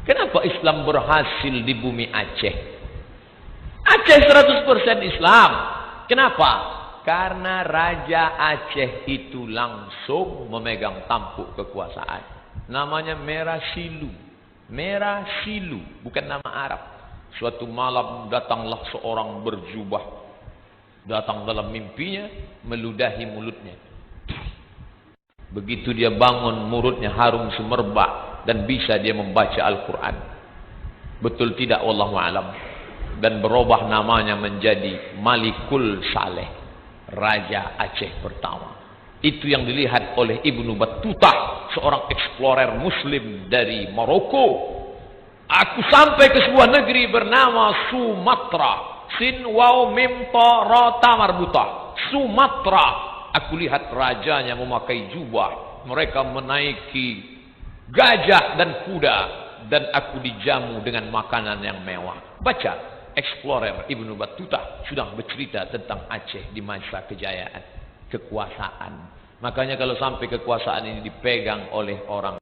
Kenapa Islam berhasil di bumi Aceh? Aceh 100% Islam. Kenapa? Karena Raja Aceh itu langsung memegang tampuk kekuasaan. Namanya Merah Silu. Merah Silu, bukan nama Arab. Suatu malam datanglah seorang berjubah. Datang dalam mimpinya, meludahi mulutnya. Begitu dia bangun, mulutnya harum semerbak dan bisa dia membaca Al-Quran. Betul tidak? Wallahu a'lam. Dan berubah namanya menjadi Malikul Saleh, Raja Aceh pertama. Itu yang dilihat oleh Ibnu Battuta, seorang explorer muslim dari Maroko. Aku sampai ke sebuah negeri bernama Sumatra. Sin waw mim ta ra ta marbuta. Sumatra. Aku lihat rajanya memakai jubah. Mereka menaiki gajah dan kuda. Dan aku dijamu dengan makanan yang mewah. Baca, explorer Ibnu Battuta sudah bercerita tentang Aceh di masa kejayaan, kekuasaan. Makanya kalau sampai kekuasaan ini dipegang oleh orang